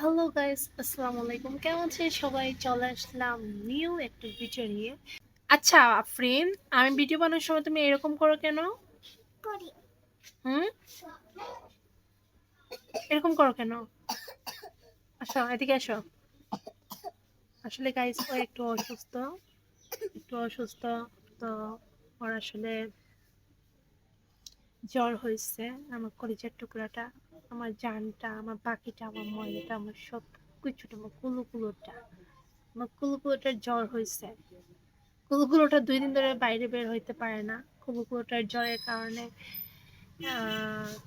Hello guys, আসসালামু আলাইকুম। কেমন আছেন সবাই? চলে আসলাম নিউ একটা ভিডিও নিয়ে। আচ্ছা আফরিন, আমি ভিডিও বানানোর সময় তুমি এরকম করো কেন? করি। হুম, এরকম করো কেন? আসো, এদিকে আসো। আসলে গাইস ও একটু অসুস্থ। তো ওর আসলে জ্বর হয়েছে। আমার কলিজার টুকরাটা, আমার জানটা, আমার বাকিটা, আমার ময়নাটা, আমার সব কিছুটা, আমার কুলুকুলোটার জ্বর হয়েছে। কুকুরগুলোটা 2 দিন ধরে বাইরে বের হইতে পারে না। কুকুরগুলোটার জ্বরের কারণে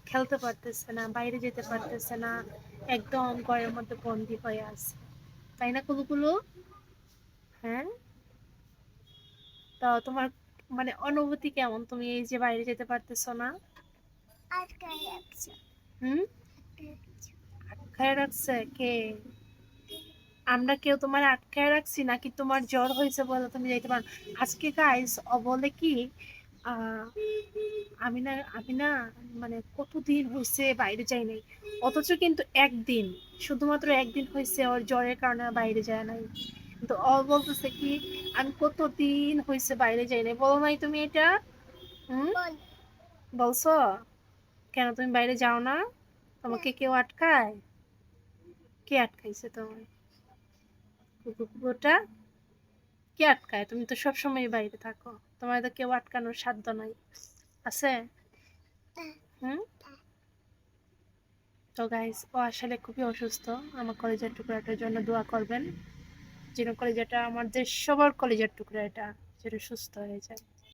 খেলতে পারতেছে না, বাইরে যেতে পারতেছে না, একদম ঘরের মধ্যে বন্দি হয়ে আছে, তাই না কুলুকুলু? হ্যাঁ। তো তোমার মানে অনুভূতি কেমন, তুমি এই যে বাইরে যেতে পারতেছো না? আটকায় রাখছে। হুম। আটকায় রাখছে কে? আমরা কেউ তোমার আটকায় রাখছি নাকি তোমার জ্বর হয়েছে বলে তুমি যেতে পারো? আজকে গাইস ও বলে কি, আহ আমি না মানে কতদিন হয়েছে বাইরে যাই নাই, অথচ কিন্তু একদিন, শুধুমাত্র একদিন হয়েছে ওর জ্বরের কারণে বাইরে যায় নাই। কিন্তু ও বলতেছে কি, আমি কতদিন হয়েছে বাইরে যাই নাই, বলো নাই তুমি এটা? হুম, বল। বলছো? কেন তুমি বাইরে যাও না? না, তোমাকে কেউ আটকায়? কে আটকাইছে তোমার? কুকুরটা কে আটকায়? তুমি তো সবসময় বাইরে থাকো, তোমার তো কেউ আটকানোর সাধ্য নাই, আছে? না, হুম। না। তো গাইস ও আসলে খুবই অসুস্থ। আমার কলেজের টুকরাটার জন্য দোয়া করবেন, যেন কলেজাটা, আমাদের সবার কলেজের টুকরা এটা, যেন সুস্থ হয়ে যায়।